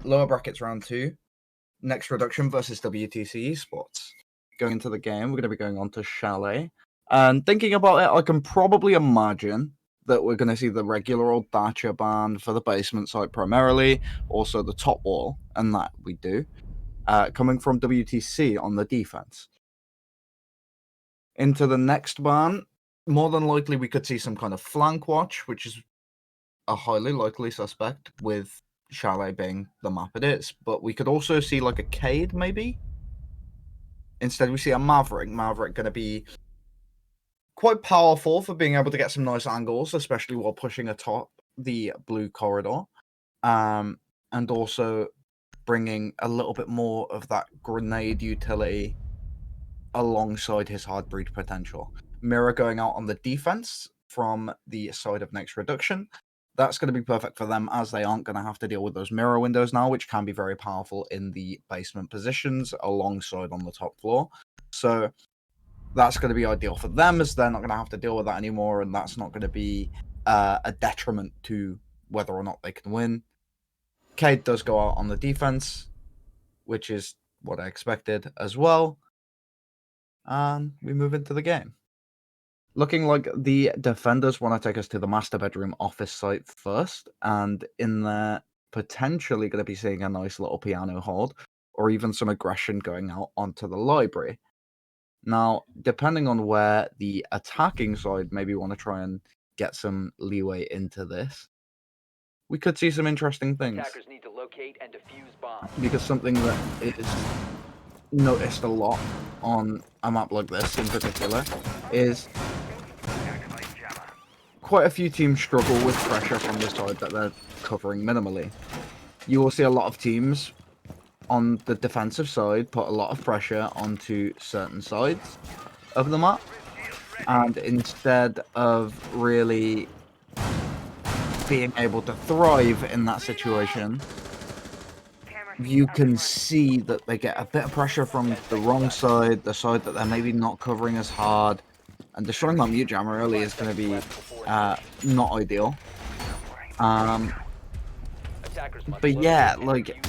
lower brackets round 2, next reduction versus WTC Esports. Going into the game, we're going to be going on to Chalet. And thinking about it, I can probably imagine that we're going to see the regular old Thatcher band for the basement site primarily, also the top wall, and that we do, coming from WTC on the defense. Into the next ban, more than likely we could see some kind of flank watch, which is a highly likely suspect with Chalet being the map it is. But we could also see like a Cade, maybe? Instead, we see a Maverick. Maverick going to be quite powerful for being able to get some nice angles, especially while pushing atop the blue corridor. And also bringing a little bit more of that grenade utility alongside his hard breach potential. Mirror going out on the defense from the side of next reduction. That's going to be perfect for them, as they aren't going to have to deal with those mirror windows now, which can be very powerful in the basement positions alongside on the top floor. So that's going to be ideal for them, as they're not going to have to deal with that anymore, and that's not going to be a detriment to whether or not they can win. Cade does go out on the defense, which is what I expected as well. And we move into the game. Looking like the defenders want to take us to the master bedroom office site first, and in there, potentially going to be seeing a nice little piano hold, or even some aggression going out onto the library. Now, depending on where the attacking side maybe want to try and get some leeway into this, we could see some interesting things. Attackers need to locate and defuse bombs. Because something that is noticed a lot on a map like this in particular is quite a few teams struggle with pressure from the side that they're covering minimally. You will see a lot of teams on the defensive side put a lot of pressure onto certain sides of the map, and instead of really being able to thrive in that situation, you can see that they get a bit of pressure from the wrong side, the side that they're maybe not covering as hard, and destroying that mute jammer early is going to be not ideal. But yeah, like,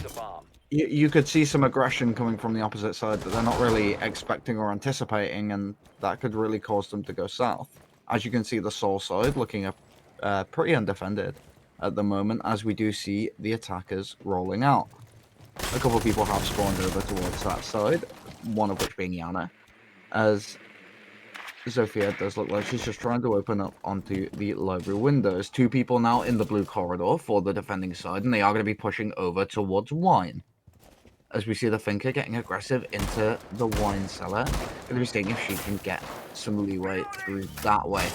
you could see some aggression coming from the opposite side that they're not really expecting or anticipating, and that could really cause them to go south. As you can see, the Soul side looking pretty undefended at the moment, as we do see the attackers rolling out. A couple of people have spawned over towards that side, one of which being Yana, as Zofia does look like she's just trying to open up onto the library windows. 2 people now in the blue corridor for the defending side, and they are going to be pushing over towards Wine. As we see the Finker getting aggressive into the wine cellar. Going to be seeing if she can get some leeway through that way.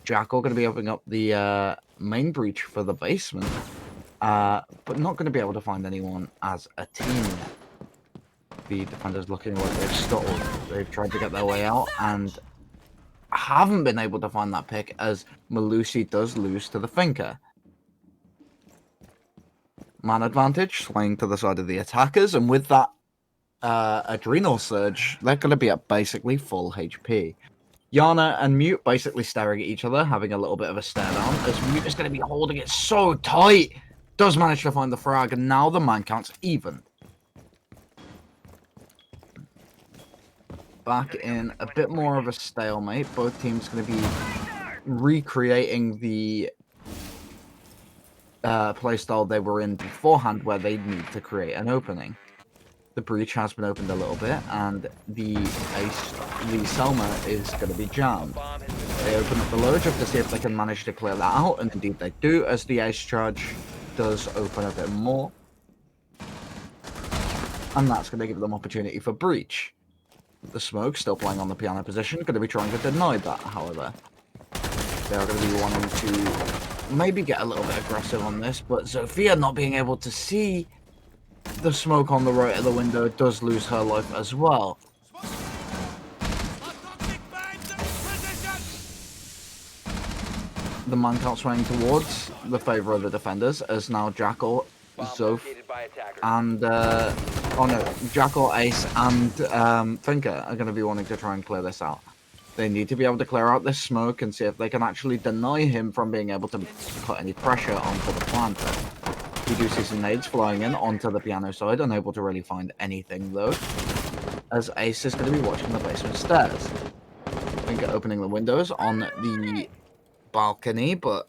Jackal going to be opening up the main breach for the basement, but not going to be able to find anyone as a team yet. The defenders looking like they've stuttered. They've tried to get their way out and haven't been able to find that pick, as Malusi does lose to the Finker. Man advantage, swaying to the side of the attackers, and with that adrenal surge, they're going to be at basically full HP. Yana and Mute basically staring at each other, having a little bit of a stare down, as Mute is going to be holding it so tight. Does manage to find the frag, and now the man count's even. Back in a bit more of a stalemate. Both teams going to be recreating the playstyle they were in beforehand, where they need to create an opening. The breach has been opened a little bit, and the Selma is going to be jammed. They open up the lower just to see if they can manage to clear that out, and indeed they do, as the ace charge does open a bit more. And that's going to give them opportunity for breach. The smoke still playing on the piano position, going to be trying to deny that, however. They are going to be wanting to maybe get a little bit aggressive on this, but Zofia not being able to see the smoke on the right of the window does lose her life as well. The man count swaying towards the favour of the defenders, as now Jackal, Zof, and Jackal, Ace, and Finker are going to be wanting to try and clear this out. They need to be able to clear out this smoke and see if they can actually deny him from being able to put any pressure onto the planter. We do see some nades flying in onto the piano side, unable to really find anything though, as Ace is going to be watching the basement stairs. Finka opening the windows on the balcony, but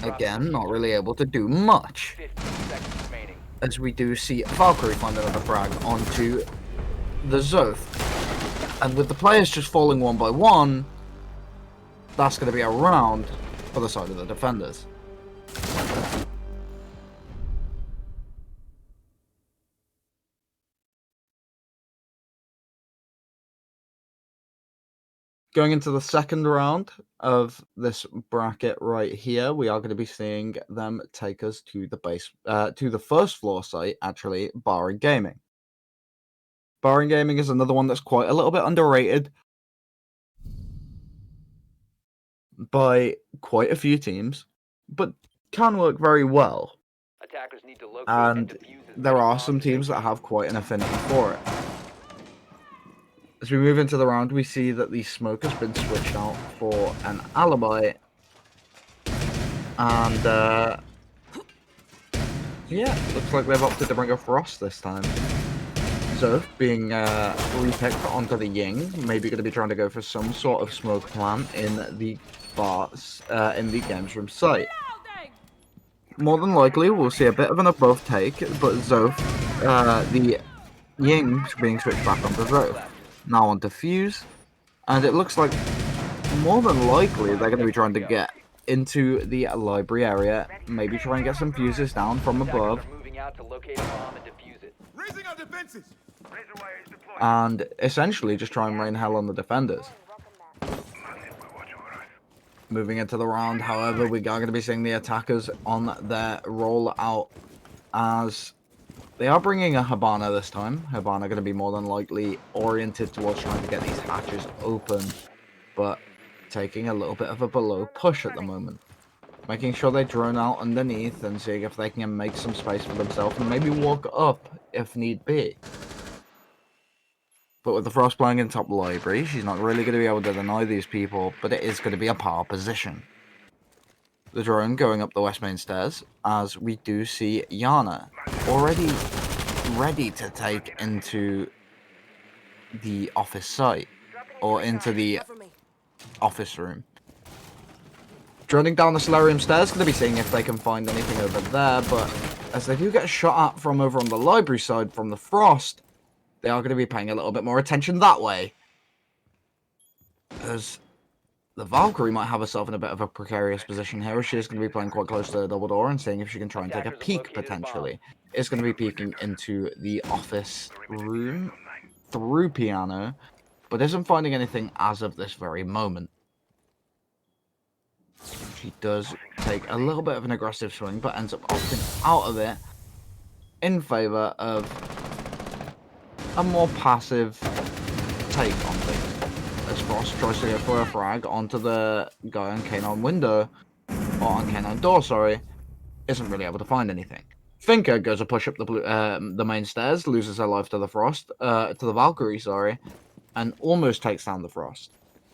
again, not really able to do much. 15 seconds remaining. As we do see Valkyrie find another frag onto the Zoth. And with the players just falling one by one, that's going to be a round for the side of the defenders. Going into the second round of this bracket right here, we are going to be seeing them take us to the first floor site, actually, Bar and Gaming. Bar and Gaming is another one that's quite a little bit underrated by quite a few teams, but can work very well. Attackers need to locate And defuse as there many are bombs some as they teams that can. have quite an affinity for it. As we move into the round, we see that the smoke has been switched out for an alibi. And, yeah, looks like they've opted to bring a Frost this time. So, being repicked onto the Ying, maybe going to be trying to go for some sort of smoke plan in the bars, in the games room site. More than likely, we'll see a bit of an above take, but Zoth, the Ying being switched back onto Zoth. Now on defuse, and it looks like more than likely they're going to be trying to get into the library area, maybe try and get some fuses down from above, Attackers are moving out to locate a bomb and defuse it. Raising our defenses. and essentially just try and rain hell on the defenders. Moving into the round, however, we are going to be seeing the attackers on their roll out, as they are bringing a Habana this time. Habana going to be more than likely oriented towards trying to get these hatches open, but taking a little bit of a below push at the moment. Making sure they drone out underneath and seeing if they can make some space for themselves and maybe walk up if need be. But with the Frost playing in top library, she's not really going to be able to deny these people, but it is going to be a power position. The drone going up the west main stairs, as we do see Yana already ready to take into the office site, or into the office room. Droning down the solarium stairs, going to be seeing if they can find anything over there, but as they do get shot at from over on the library side from the Frost, they are going to be paying a little bit more attention that way. As the Valkyrie might have herself in a bit of a precarious position here, as she is going to be playing quite close to the double door and seeing if she can try and take a peek, potentially. It's going to be peeking into the office room through piano, but isn't finding anything as of this very moment. She does take a little bit of an aggressive swing, but ends up opting out of it in favour of a more passive take on things. As Frost tries to go for a frag onto the guy on K9 window, or on K9 door, sorry, isn't really able to find anything. Finka goes a push up the main stairs, loses her life to the Frost, to the Valkyrie, sorry, and almost takes down the Frost.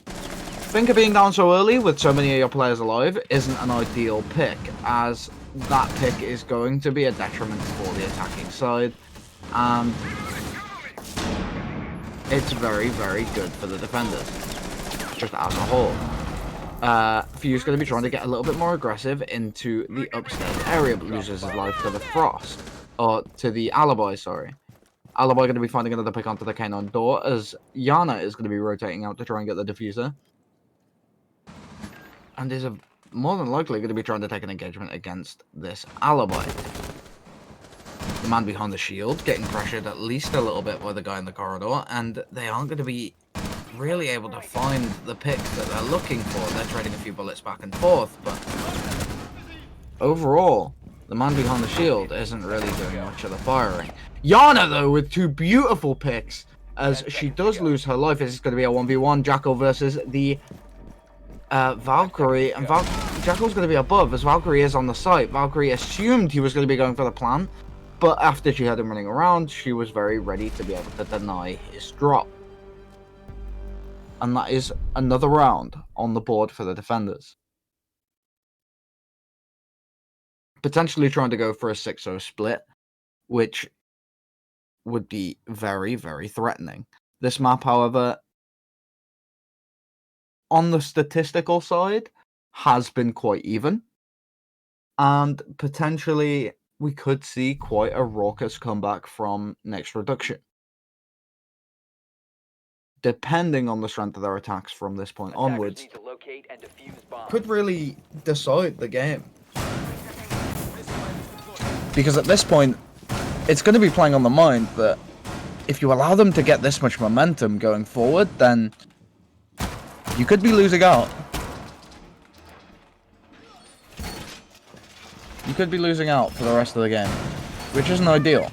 Finka being down so early with so many of your players alive isn't an ideal pick, as that pick is going to be a detriment for the attacking side, and it's very, very good for the defenders, just as a whole. Fuse going to be trying to get a little bit more aggressive into the upstairs area, but loses his life to the Frost, or to the Alibi, sorry. Alibi going to be finding another pick onto the K9 door, as Yana is going to be rotating out to try and get the diffuser. And is more than likely going to be trying to take an engagement against this Alibi. The man behind the shield getting pressured at least a little bit by the guy in the corridor, and they aren't going to be really able to find the pick that they're looking for. They're trading a few bullets back and forth, but overall, the man behind the shield isn't really doing much of the firing. Yana, though, with two beautiful picks, as she does lose her life. This is going to be a 1v1 Jackal versus the Valkyrie, and Jackal's going to be above, as Valkyrie is on the site. Valkyrie assumed he was going to be going for the plan, but after she had him running around, she was very ready to be able to deny his drop. And that is another round on the board for the defenders. potentially trying to go for a 6-0 split, which would be very, very threatening. This map, however, on the statistical side, has been quite even. And potentially we could see quite a raucous comeback from next reduction, depending on the strength of their attacks from this point Attackers onwards, need to locate and defuse bombs. could really decide the game. Because at this point, it's going to be playing on the mind that if you allow them to get this much momentum going forward, then you could be losing out. You could be losing out for the rest of the game, which isn't ideal.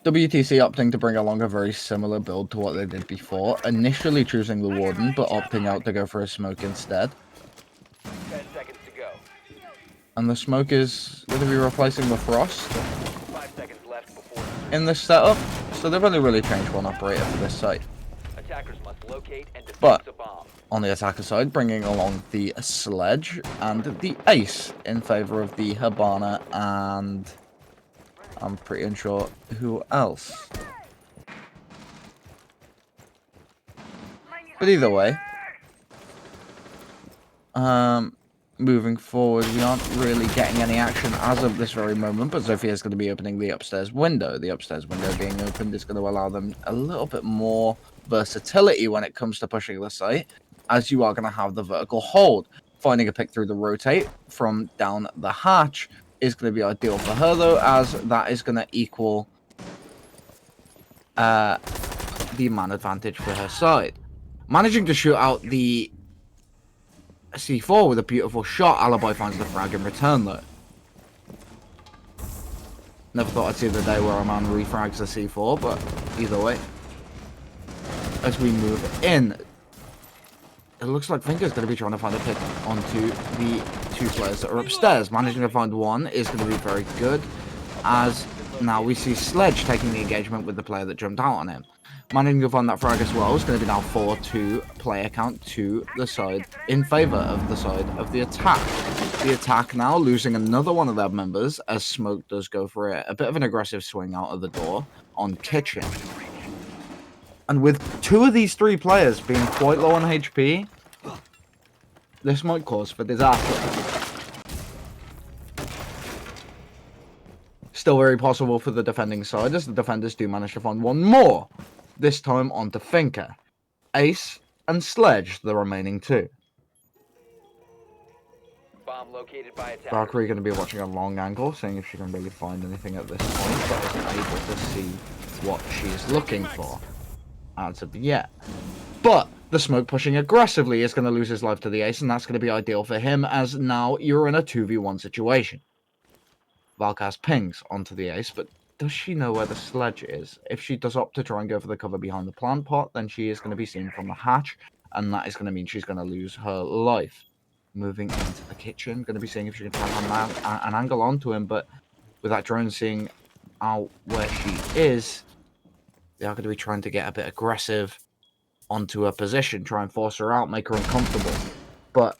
WTC opting to bring along a very similar build to what they did before, initially choosing the Warden, but opting out to go for a smoke instead. 10 seconds to go. And the smoke is going to be replacing the Frost 5 seconds left before in this setup, so they've only really changed one operator for this site. attackers must locate and defuse But a bomb. on the attacker side, bringing along the Sledge and the Ace in favor of the Habana, and I'm pretty unsure who else. But either way, moving forward, we aren't really getting any action as of this very moment, but Zofia is going to be opening the upstairs window. The upstairs window being opened is going to allow them a little bit more versatility when it comes to pushing the site, as you are going to have the vertical hold. Finding a pick through the rotate from down the hatch is going to be ideal for her, though, as that is going to equal the man advantage for her side. Managing to shoot out the C4 with a beautiful shot. Alibi finds the frag in return, though. Never thought I'd see the day where a man refrags a C4, but either way. As we move in, it looks like Finker's going to be trying to find a pick onto the two players that are upstairs. Managing to find one is going to be very good, as now we see Sledge taking the engagement with the player that jumped out on him. Managing to find that frag as well is going to be now 4-2 player count to the side, in favour of the side of the attack. The attack now losing another one of their members, as Smoke does go for a bit of an aggressive swing out of the door on Kitchen. And with two of these three players being quite low on HP, this might cause for disaster. Still very possible for the defending side, as the defenders do manage to find one more. This time onto Finker, Ace, and Sledge, the remaining two. Bomb located by attackers. Valkyrie going to be watching a long angle, seeing if she can really find anything at this point, but isn't able to see what she's looking for as of yet. But the Smoke pushing aggressively is going to lose his life to the Ace, and that's going to be ideal for him, as now you're in a 2v1 situation. Valkaz pings onto the Ace, but does she know where the Sledge is? If she does opt to try and go for the cover behind the plant pot, then she is going to be seen from the hatch, and that is going to mean she's going to lose her life. Moving into the kitchen, going to be seeing if she can find an angle onto him, but with that drone seeing out where she is, they are going to be trying to get a bit aggressive onto her position, try and force her out, make her uncomfortable. But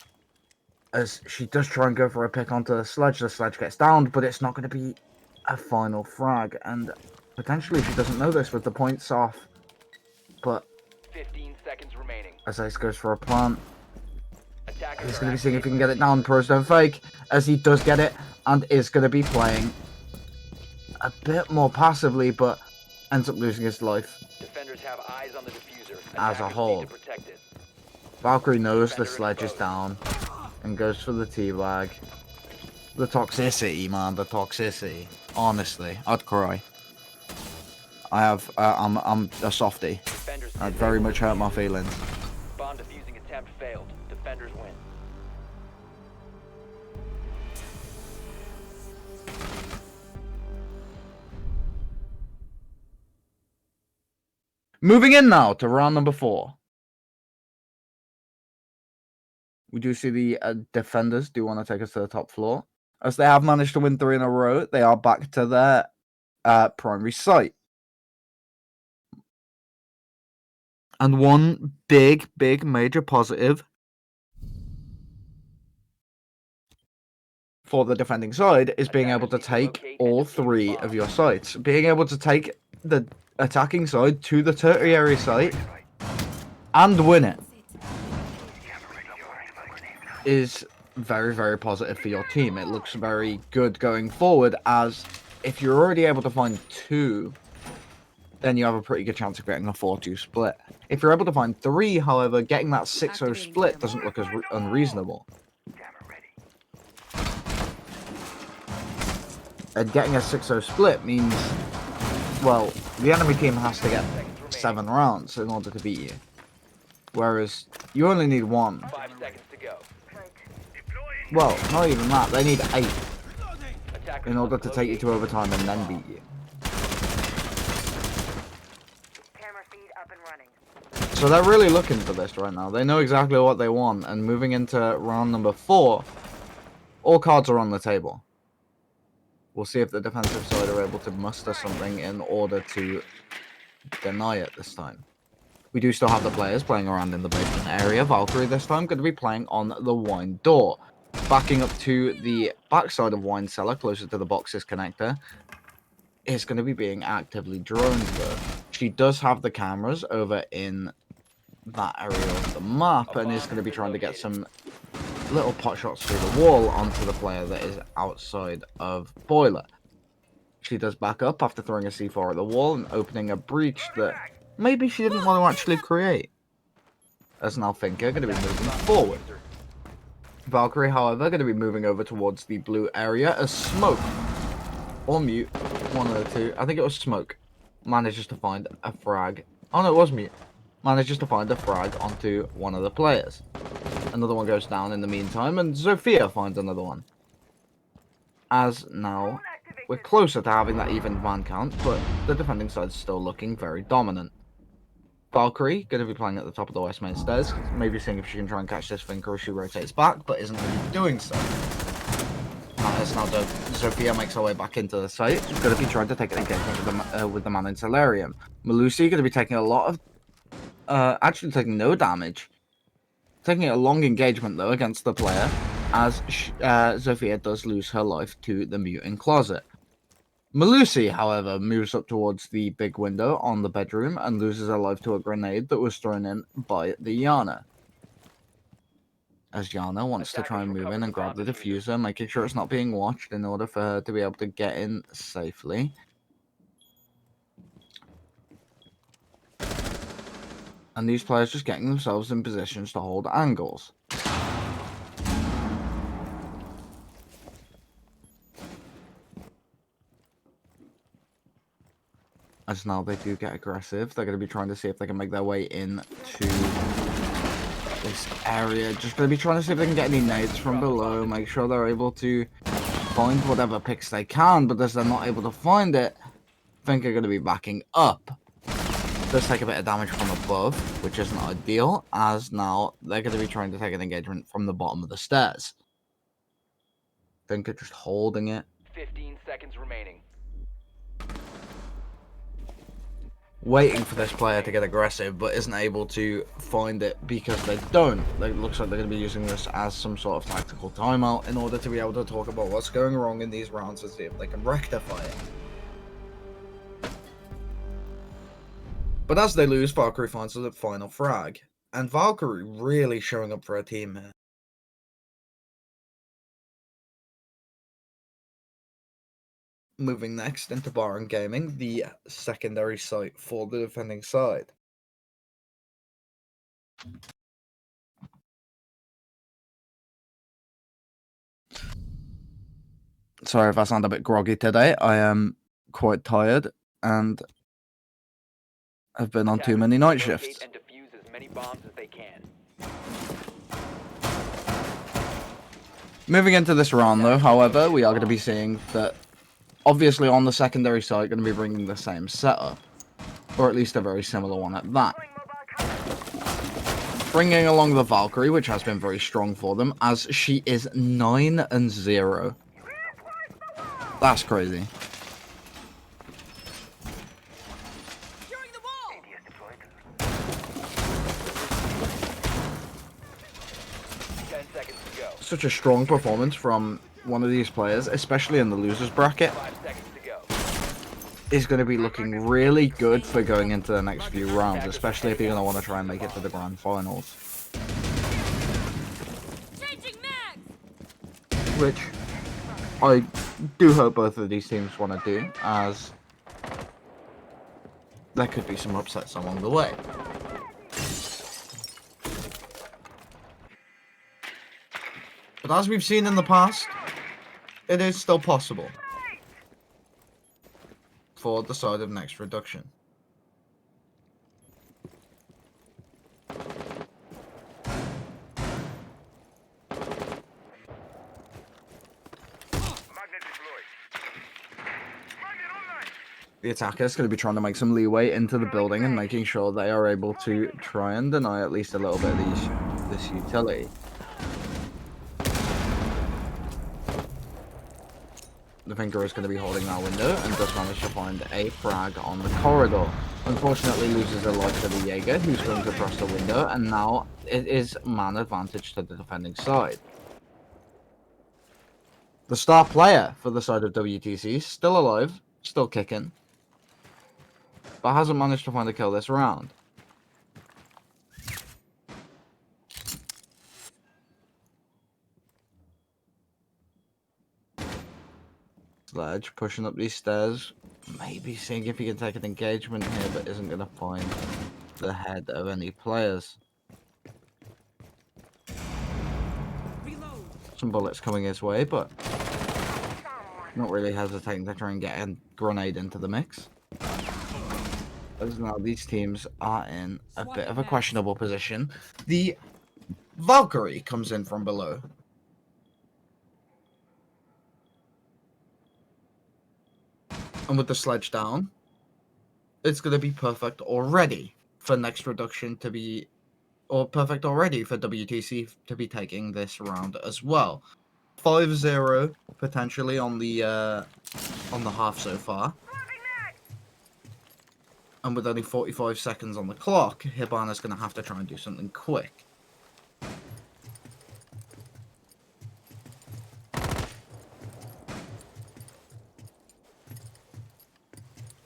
as she does try and go for a pick onto the Sledge gets downed, but it's not going to be a final frag, and potentially she doesn't know this with the points off. But 15 seconds remaining. as Ace goes for a plant, Attackers he's are going to be seeing if he can activating. get it down. Pros don't fake, as he does get it, and is going to be playing a bit more passively, but ends up losing his life Defenders have eyes on the diffuser. as a Attackers whole. need to protect it. Valkyrie knows the Defender Sledge is exposed. down and goes for the teabag. The toxicity, man, the toxicity. Honestly, I'd cry. I'm a softie. Defenders That very much hurt my diffuser. feelings. Bomb defusing attempt failed. Defenders win. Moving in now to round number 4. We do see the defenders do want to take us to the top floor. As they have managed to win 3 in a row, they are back to their primary site. And one big major positive for the defending side is being able to take all 3 of your sites. Being able to take the attacking side to the tertiary site and win it is very, very positive for your team. It looks very good going forward, as if you're already able to find 2, then you have a pretty good chance of getting a 4-2 split. If you're able to find 3, however, getting that 6-0 split doesn't look as unreasonable. And getting a 6-0 split means, well, the enemy team has to get 7 rounds in order to beat you. Whereas, you only need 1. 5 seconds to go. Well, not even that, they need 8 Attackers in order must to take you locate- to overtime and then beat you. Camera feed up and running. So they're really looking for this right now. They know exactly what they want, and moving into round number 4, all cards are on the table. We'll see if the defensive side are able to muster something in order to deny it this time. We do still have the players playing around in the basement area. Valkyrie this time going to be playing on the wine door. Backing up to the backside of wine cellar, closer to the boxes connector, is going to be being actively droned though. She does have the cameras over in that area of the map and is going to be trying to get some little pot shots through the wall onto the player that is outside of boiler. She does back up after throwing a C4 at the wall and opening a breach that maybe she didn't want to actually create. As now Finker going to be moving forward. Valkyrie, however, going to be moving over towards the blue area as Smoke, or Mute, one of the two, I think it was Smoke, manages to find a frag. Oh no, it was Mute. Manages to find a frag onto one of the players. Another one goes down in the meantime, and Zofia finds another one. As now, we're closer to having that even man count, but the defending side is still looking very dominant. Valkyrie, going to be playing at the top of the west main stairs, maybe seeing if she can try and catch this Finker as she rotates back, but isn't going to be doing so. As now Zofia makes her way back into the site, she's going to be trying to take an engagement with the man in Solarium. Melusi going to be taking a lot of, actually taking no damage. Taking a long engagement though against the player, as Zofia does lose her life to the mutant closet. Melusi, however, moves up towards the big window on the bedroom and loses her life to a grenade that was thrown in by the Yana. As Yana wants to try and move in and grab the diffuser, making sure it's not being watched in order for her to be able to get in safely. And these players just getting themselves in positions to hold angles. As now they do get aggressive, they're going to be trying to see if they can make their way into this area. Just going to be trying to see if they can get any nades from below, make sure they're able to find whatever picks they can, but as they're not able to find it, I think they're going to be backing up. Does take a bit of damage from above, which isn't ideal, as now they're going to be trying to take an engagement from the bottom of the stairs. Finker just holding it. 15 seconds remaining. Waiting for this player to get aggressive, but isn't able to find it because they don't. It looks like they're going to be using this as some sort of tactical timeout in order to be able to talk about what's going wrong in these rounds and see if they can rectify it. But as they lose, Valkyrie finds the final frag. And Valkyrie really showing up for her team here. Moving next into Baron Gaming, the secondary site for the defending side. Sorry if I sound a bit groggy today. I am quite tired and I've been on too many night shifts. And defuse as many bombs as they can. Moving into this round though, however, we are going to be seeing that obviously on the secondary side going to be bringing the same setup, or at least a very similar one at that. Bringing along the Valkyrie, which has been very strong for them, as she is 9-0. That's crazy. Such a strong performance from one of these players, especially in the losers bracket, 5 seconds to go. is going to be looking really good for going into the next few rounds, especially if you're going to want to try and make it to the grand finals. Which I do hope both of these teams want to do, as there could be some upsets along the way. But as we've seen in the past, it is still possible for the side of next reduction. The attacker is going to be trying to make some leeway into the building and making sure they are able to try and deny at least a little bit of this utility. The Thinker is going to be holding that window and does manage to find a frag on the corridor. Unfortunately loses a life to the Jaeger, who swings across the window, and now it is man advantage to the defending side. The star player for the side of WTC, still alive, still kicking, but hasn't managed to find a kill this round. Sledge pushing up these stairs, maybe seeing if he can take an engagement here, but isn't going to find the head of any players. Some bullets coming his way, but not really hesitating to try and get a grenade into the mix. As now these teams are in a bit of a questionable position. The Valkyrie comes in from below. And with the sledge down, it's going to be perfect already for next reduction to be, or perfect already for WTC to be taking this round as well. 5-0 potentially on the half so far. And with only 45 seconds on the clock, Hibana's going to have to try and do something quick.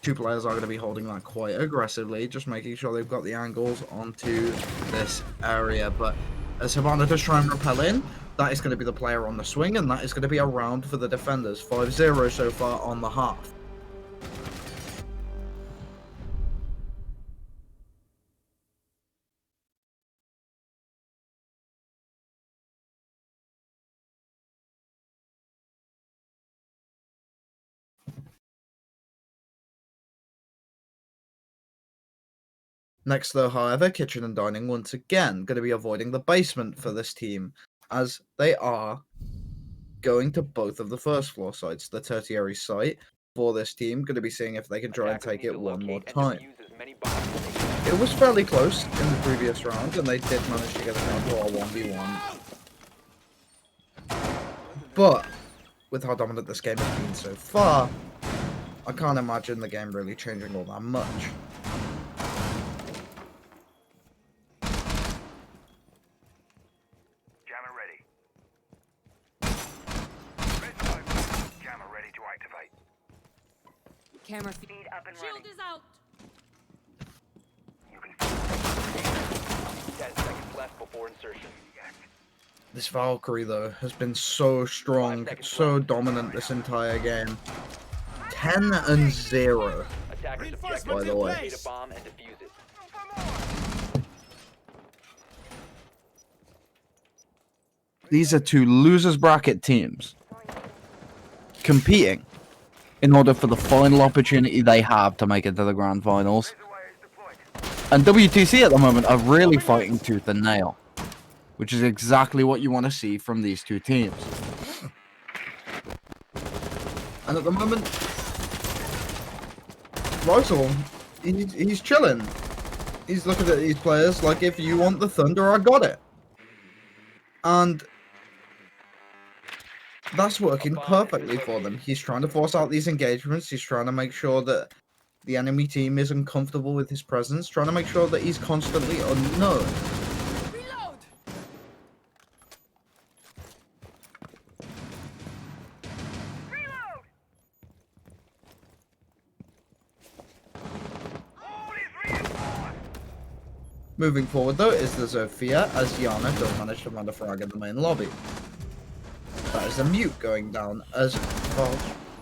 Two players are going to be holding that quite aggressively, just making sure they've got the angles onto this area. But as Hibana does try and repel in, that is going to be the player on the swing, and that is going to be a round for the defenders. 5-0 so far on the half. Next, though, however, Kitchen and Dining once again going to be avoiding the basement for this team, as they are going to both of the first floor sites. The tertiary site for this team going to be seeing if they can try and take it one more time. It was fairly close in the previous round, and they did manage to get it down to our 1v1. But with how dominant this game has been so far, I can't imagine the game really changing all that much. Camera feed up and running. Shield is out. 10 seconds left before insertion. This Valkyrie, though, has been so strong, so dominant this entire game. 10-0. Attackers objective By the way. locate a bomb and defuse it. These are two losers bracket teams competing in order for the final opportunity they have to make it to the grand finals. And WTC at the moment are really fighting tooth and nail, which is exactly what you want to see from these two teams. And at the moment, Rysel, he's chilling. He's looking at these players like, if you want the thunder, I got it. And that's working perfectly for them. He's trying to force out these engagements. He's trying to make sure that the enemy team is uncomfortable with his presence. Trying to make sure that he's constantly unknown. Reload. Moving forward though is the Zofia, as Yana does manage to find a frag in the main lobby. That is a mute going down as well,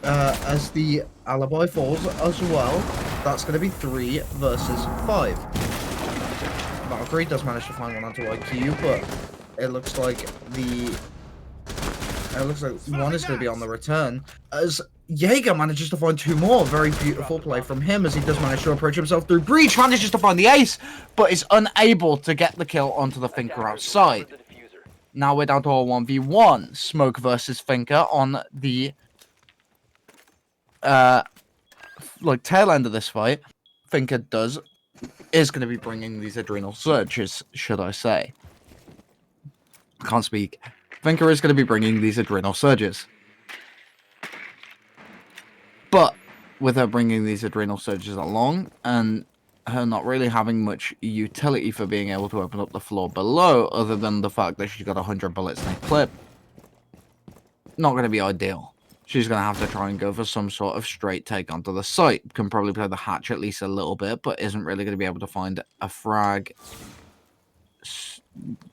as the alibi falls as well. That's going to be 3 versus 5. Valkyrie does manage to find one onto IQ, but it looks like one is going to be on the return as Jaeger manages to find 2 more. Very beautiful play from him as he does manage to approach himself through breach, manages to find the ace, but is unable to get the kill onto the Finker outside. Now we're down to a 1v1. Smoke versus Finker on the tail end of this fight. Finker is going to be bringing these adrenal surges, should I say. I can't speak. Finker is going to be bringing these adrenal surges. But with her bringing these adrenal surges along and her not really having much utility for being able to open up the floor below, other than the fact that she's got 100 bullets in a clip, not going to be ideal. She's going to have to try and go for some sort of straight take onto the site. Can probably play the hatch at least a little bit, but isn't really going to be able to find a frag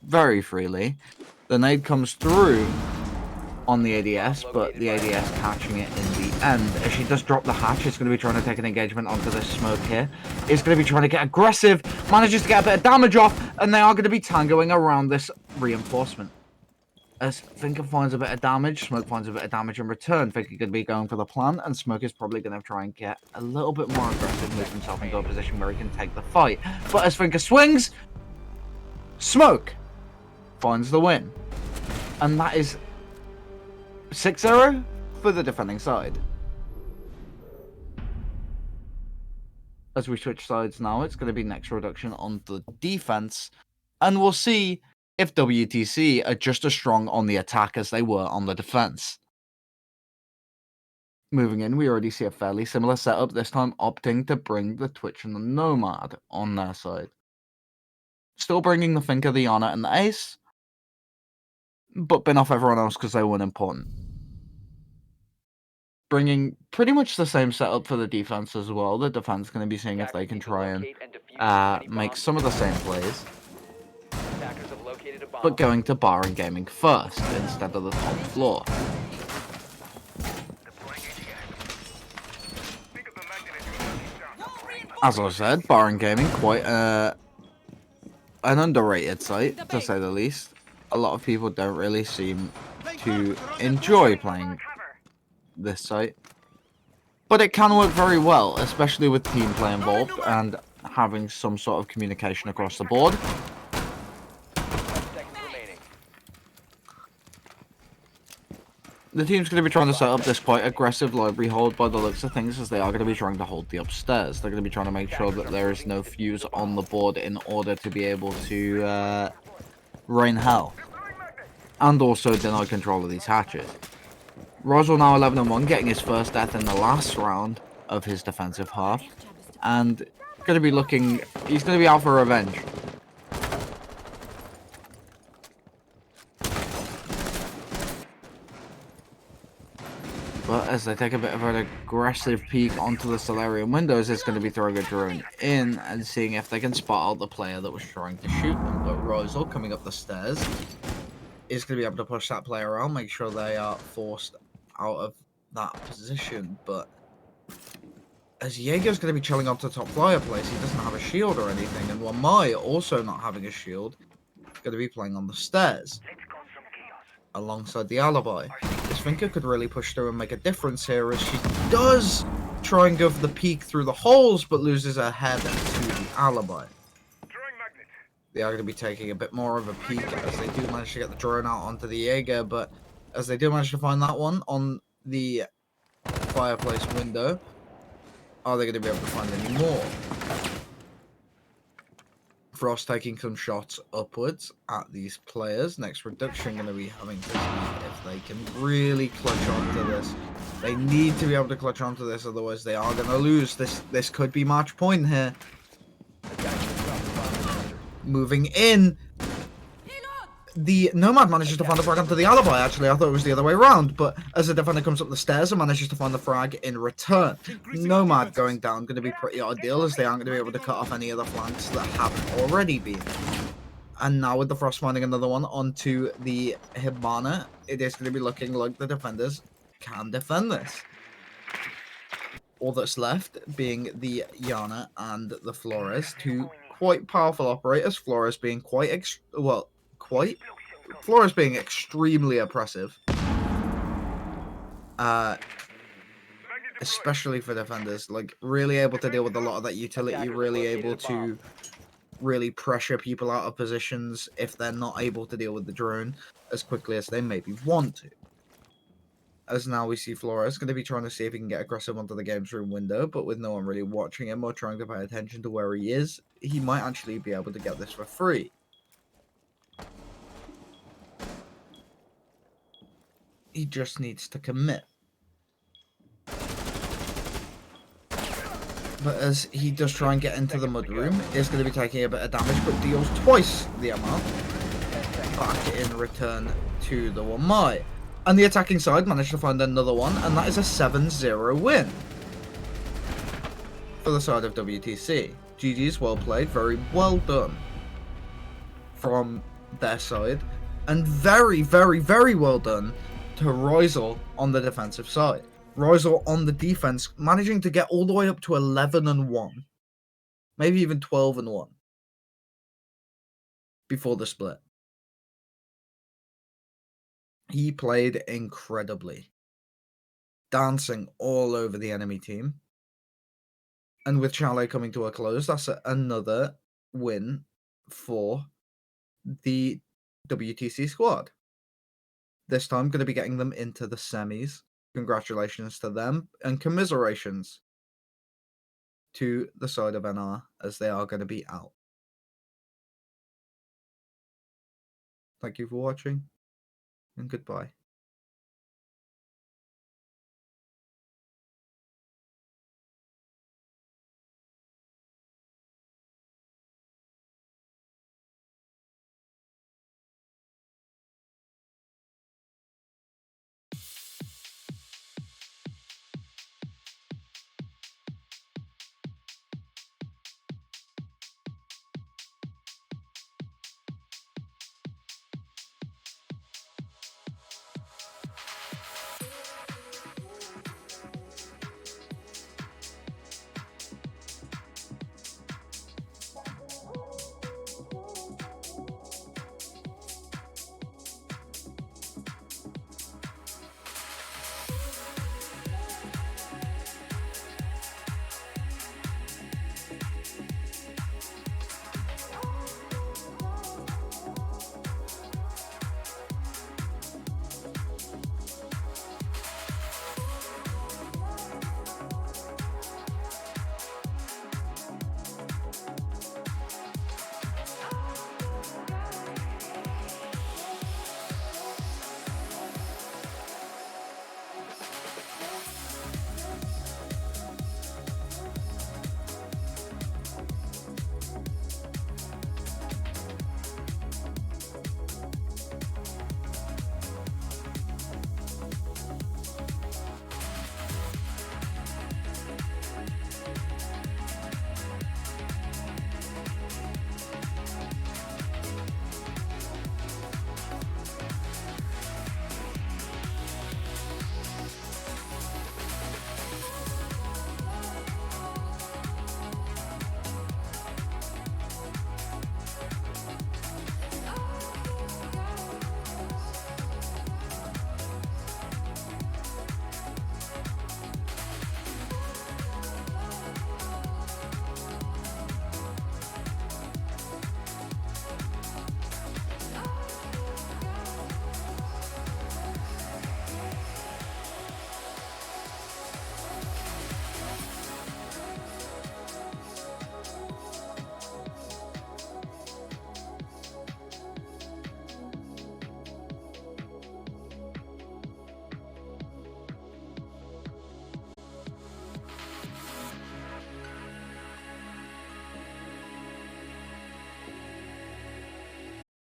very freely. The nade comes through on the ADS, but the ADS catching it in the end. As she does drop the hatch, it's going to be trying to take an engagement onto this smoke here. It's going to be trying to get aggressive, manages to get a bit of damage off, and they are going to be tangoing around this reinforcement. As Finker finds a bit of damage, Smoke finds a bit of damage in return. Finker going to be going for the plant, and Smoke is probably going to try and get a little bit more aggressive, move himself into a position where he can take the fight. But as Finker swings, Smoke finds the win. And that is 6-0 for the defending side. As we switch sides now, it's going to be next reduction on the defense, and we'll see if WTC are just as strong on the attack as they were on the defense. Moving in, we already see a fairly similar setup, this time opting to bring the Twitch and the Nomad on their side. Still bringing the Finker, the Yana, and the Ace, but bin off everyone else because they weren't important. Bringing pretty much the same setup for the defense as well. The defense going to be seeing if they can try and make some of the same plays, but going to bar and gaming first instead of the top floor. As I said, bar and gaming, quite an underrated site, to say the least. A lot of people don't really seem to enjoy playing this site, but it can work very well, especially with team play involved and having some sort of communication across the board. The team's going to be trying to set up this quite aggressive library hold by the looks of things, as they are going to be trying to hold the upstairs. They're going to be trying to make sure that there is no fuse on the board in order to be able to rain hell, and also deny control of these hatches. Roswell now 11-1, getting his first death in the last round of his defensive half, and going to be looking, he's going to be out for revenge. But as they take a bit of an aggressive peek onto the Solarium windows, it's going to be throwing a drone in and seeing if they can spot out the player that was trying to shoot them. But Rosal, coming up the stairs, is going to be able to push that player around, make sure they are forced out of that position. But as Jaeger's going to be chilling up to top flyer place, he doesn't have a shield or anything. And Wamai, also not having a shield, is going to be playing on the stairs alongside the alibi. This Finker could really push through and make a difference here, as she does try and go for the peek through the holes, but loses her head to the alibi. They are going to be taking a bit more of a peek as they do manage to get the drone out onto the Jaeger, but as they do manage to find that one on the fireplace window, are they going to be able to find any more? Frost taking some shots upwards at these players. Next reduction going to be having to see if they can really clutch onto this. They need to be able to clutch onto this, otherwise they are going to lose. This could be match point here. Moving in, the Nomad manages to find the frag onto the alibi, actually. I thought it was the other way around, but as the defender comes up the stairs and manages to find the frag in return. Nomad going down, going to be pretty ideal, as they aren't going to be able to cut off any other flanks that haven't already been. And now with the Frost finding another one onto the Hibana, it is going to be looking like the defenders can defend this. All that's left being the Yana and the Flores, two quite powerful operators. Flores being Flores being extremely oppressive. Especially for defenders, like really able to deal with a lot of that utility, really able to really pressure people out of positions if they're not able to deal with the drone as quickly as they maybe want to. As now we see Flores going to be trying to see if he can get aggressive onto the games room window, but with no one really watching him or trying to pay attention to where he is, he might actually be able to get this for free. He just needs to commit. But as he does try and get into the mudroom, is going to be taking a bit of damage, but deals twice the amount back in return to the Wamai. And the attacking side managed to find another one, and that is a 7-0 win for the side of WTC. GG's, well played, very well done from their side, and very, very, very well done to Roisel on the defensive side. Roisel on the defense, managing to get all the way up to 11-1, maybe even 12-1 before the split. He played incredibly, dancing all over the enemy team. And with Chalet coming to a close, that's another win for the WTC squad. This time, going to be getting them into the semis. Congratulations to them, and commiserations to the side of NR, as they are going to be out. Thank you for watching, and goodbye.